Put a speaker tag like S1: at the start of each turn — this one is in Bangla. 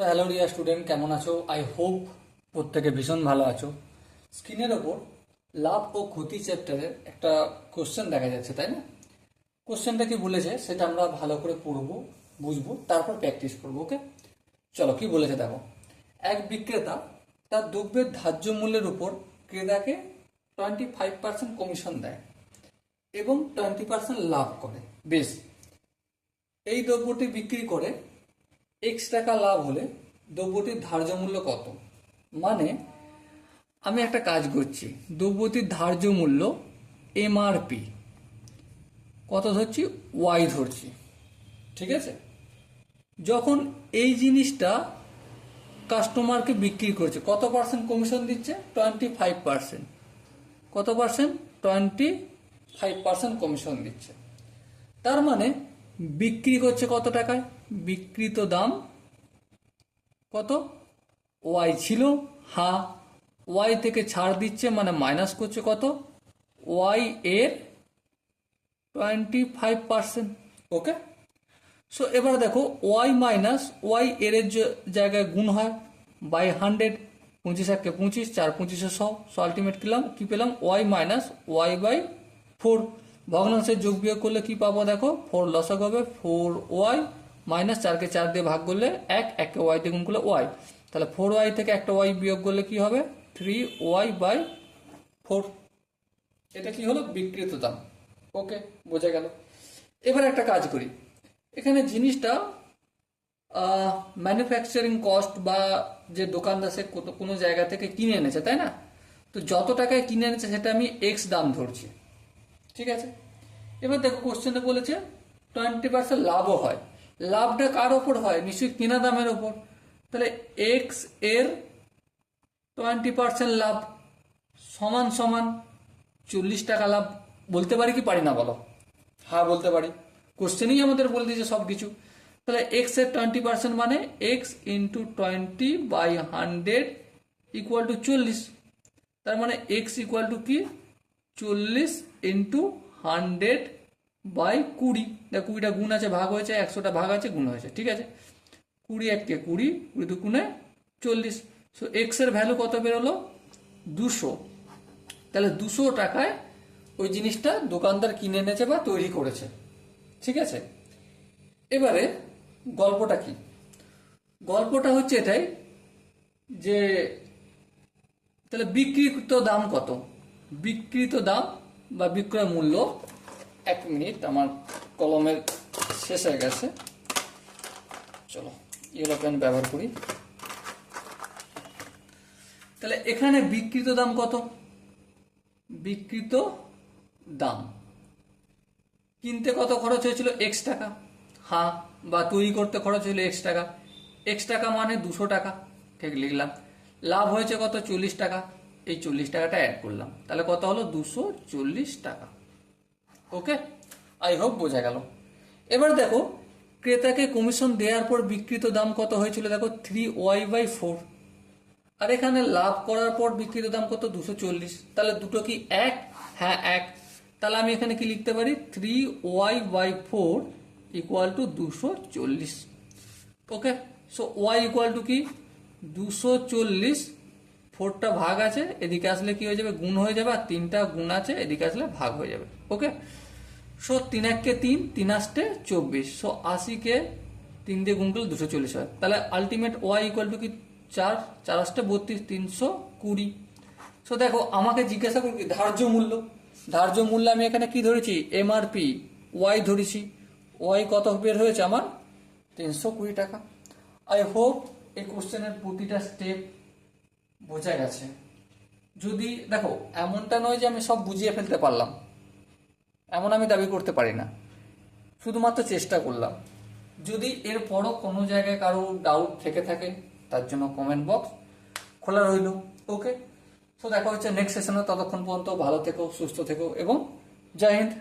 S1: তো হ্যালো ডিয়ার স্টুডেন্ট, কেমন আছো? আই হোপ প্রত্যেকে ভীষণ ভালো আছো। স্ক্রিনের ওপর লাভ ও ক্ষতি চ্যাপ্টারের একটা কোশ্চেন দেখা যাচ্ছে, তাই না? কোশ্চেনটা কি বলেছে সেটা আমরা ভালো করে পড়বো, বুঝবো, তারপর প্র্যাকটিস করবো। ওকে, চলো কি বলেছে দেখো। এক বিক্রেতা তার দ্রব্যের ধার্য মূল্যের উপর ক্রেতাকে 25% কমিশন দেয় এবং 20% লাভ করে। বেশ, এই দ্রব্যটি বিক্রি করে এক্স টাকা লাভ হলে দ্রব্যটির ধার্য মূল্য কত? মানে আমি একটা কাজ করছি, দ্রব্যটির ধার্য মূল্য এমআরপি কত ধরছি, ওয়াই ধরছি, ঠিক আছে? যখন এই জিনিসটা কাস্টমারকে বিক্রি করছে, কত পার্সেন্ট কমিশন দিচ্ছে? 25%। কত পার্সেন্ট? 25% কমিশন দিচ্ছে। তার মানে বিক্রি করছে কত টাকায়? বিক্রিত দাম কত? ওয়াই ছিল, হ্যাঁ। ওয়াই থেকে ছাড় দিচ্ছে মানে মাইনাস করছে কত? ওয়াই এর 25%। ওকে, সো এবার দেখো, ওয়াই মাইনাস ওয়াই এর জায়গায় গুণ হয় বাই 100। 25 একে 25, 4 25 100, আলটিমেট কি পেলাম? Y minus Y by 4। ভগ্নাংশের যোগ বিয়োগ করলে কি পাবো দেখো? 4 লসক হবে, 4 ওয়াই মাইনাস 4কে 4 দিয়ে ভাগ করলে 1, 1কে ওয়াই দিয়ে গুণ করলে ওয়াই। তাহলে 4 ওয়াই থেকে একটা ওয়াই বিয়োগ করলে কি হবে? 3 ওয়াই বাই 4। এটা কি হলো? বিক্রিত দাম। ওকে, বোঝা গেল। এবার একটা কাজ করি, এখানে জিনিসটা ম্যানুফ্যাকচারিং কস্ট বা যে দোকানদার সে কোনো জায়গা থেকে কিনে এনেছে, তাই না? তো যত টাকায় কিনে এনেছে সেটা আমি এক্স দাম ধরছি, ঠিক আছে? এবার দেখো কোশ্চেনে বলেছে 20% লাভও হয়। লাভটা কার ওপর হয়? নিশ্চয়ই কেনা দামের ওপর। তাহলে এক্স এর 20% লাভ সমান সমান 40 টাকা লাভ। বলতে পারি কি পারি না বলো? হ্যাঁ বলতে পারি, কোশ্চেনই আমাদের বলে দিয়েছে সব কিছু। তাহলে এক্স এর 20% মানে এক্স ইন্টু 20/100 ইকুয়াল টু 40। তার মানে এক্স ইকুয়াল টু কি? 40 ইন্টু 100/20। দেখ 20টা গুণ আছে, ভাগ হয়েছে, 100টা ভাগ আছে, গুণ হয়েছে, ঠিক আছে? 20 1কে 20, 20 দুগুণে 40। সো এক্স এর ভ্যালু কত বেরোলো? 200। তাহলে 200 টাকায় ওই জিনিসটা দোকানদার কিনে এনেছে বা তৈরি করেছে, ঠিক আছে? এবারে গল্পটা কি? গল্পটা হচ্ছে এটাই যে তাহলে বিক্রিত দাম কত? বিক্রিত দাম বা বিক্রয় মূল্য, 1 মিনিট, আমার কলমের শেষ হয়ে গেছে, চলো ইয়েলো পেন ব্যবহার করি। তাহলে এখানে বিক্রিত দাম কত? বিক্রিত দাম কিনতে কত খরচ হয়েছিল? এক্স টাকা, হ্যাঁ, বা তৈরি করতে খরচ হলো এক্স টাকা। এক্স টাকা মানে 200 টাকা, ঠিক লিখলাম। লাভ হয়েছে কত? 40 টাকা। এই 40 টাকাটা অ্যাড করলাম, তাহলে কত হলো? 240 টাকা। ওকে, আই হোপ বোঝা গেল। এবার দেখো, ক্রেতাকে কমিশন দেওয়ার পর বিক্রিত দাম কত হয়েছিল? দেখো 3y/4। আর এখানে লাভ করার পর বিক্রিত দাম কত? 240। তাহলে দুটো কি এক? হ্যাঁ এক। তাহলে আমি এখানে কি লিখতে পারি? 3y/4 equal to 240। Okay, so Y equal to কি? 240। 4টা ভাগ আছে, এদিকে আসলে কি হয়ে যাবে? গুণ হয়ে যাবে। আর 3টা গুণ আছে, এদিকে আসলে ভাগ হয়ে যাবে। ওকে, সো 3 1কে 3, 3 8 24। সো 80কে 3 দিয়ে গুণ করলে 240 হয়। তাহলে আলটিমেট ওয়াই ইকুয়াল টু কি? 4 4 8 32, 320। সো দেখো, আমাকে জিজ্ঞাসা করি কি? ধার্য মূল্য। ধার্য মূল্য আমি এখানে কি ধরেছি? এমআরপি ওয়াই ধরেছি। ওয়াই কত বের হয়েছে আমার? 320 টাকা। আই হোপ এই কোশ্চেনের প্রতিটা স্টেপ বোঝা গেছে। যদি দেখো, এমনটা নয় যে আমি সব বুঝিয়ে ফেলতে পারলাম, এমন আমি দাবি করতে পারি না, শুধুমাত্র চেষ্টা করলাম। যদি এরপরও কোনো জায়গায় কারো ডাউট থেকে থাকে, তার জন্য কমেন্ট বক্স খোলা রইল। ওকে, তো দেখা হচ্ছে নেক্সট সেশনে। ততক্ষণ পর্যন্ত ভালো থেকো, সুস্থ থেকো এবং জয় হিন্দ।